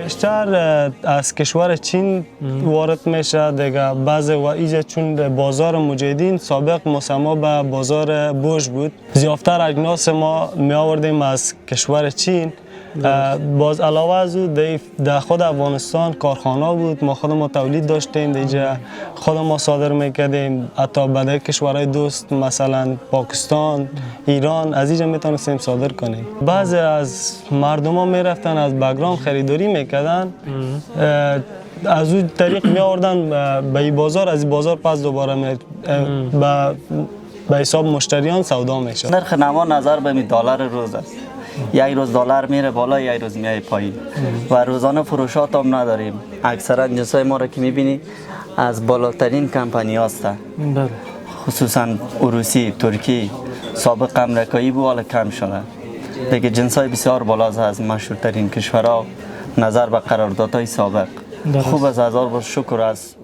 بیشتر از کشور چین وارد میشه دیگه. بعضی و ایجا چون بازار مجاهدین سابق مسمى به بازار بوش بود، زیادتر اجناس ما می آوردیم از کشور چین. باز علاوه از او در خود افغانستان کارخانه بود، ما خودمون تولید داشتیم دیگه، خود ما صادر میکردیم حتی به کشورهای دوست مثلا پاکستان، ایران، از اینجا میتونستیم صادر کنیم. بعضی از مردم ها میرفتن از بگرام خریداری میکردن، از اون طریق می آوردن به این بازار، از این بازار پس دوباره به حساب مشتریان سودا میشه. نرخ نما نظر به دلار روز است. یک روز دلار میره بالا، یک روز میای پایین و روزانه فروشات هم نداریم. اکثرا جنسای ما را که میبینی از بالاترین کمپانی هستند، خصوصا روسی، ترکی، سابق امریکایی بود حالا کم شده. دیگه جنسای بسیار بالا از مشهورترین کشورها نظر به قراردادهای سابق. خوب از هزار بار شکر از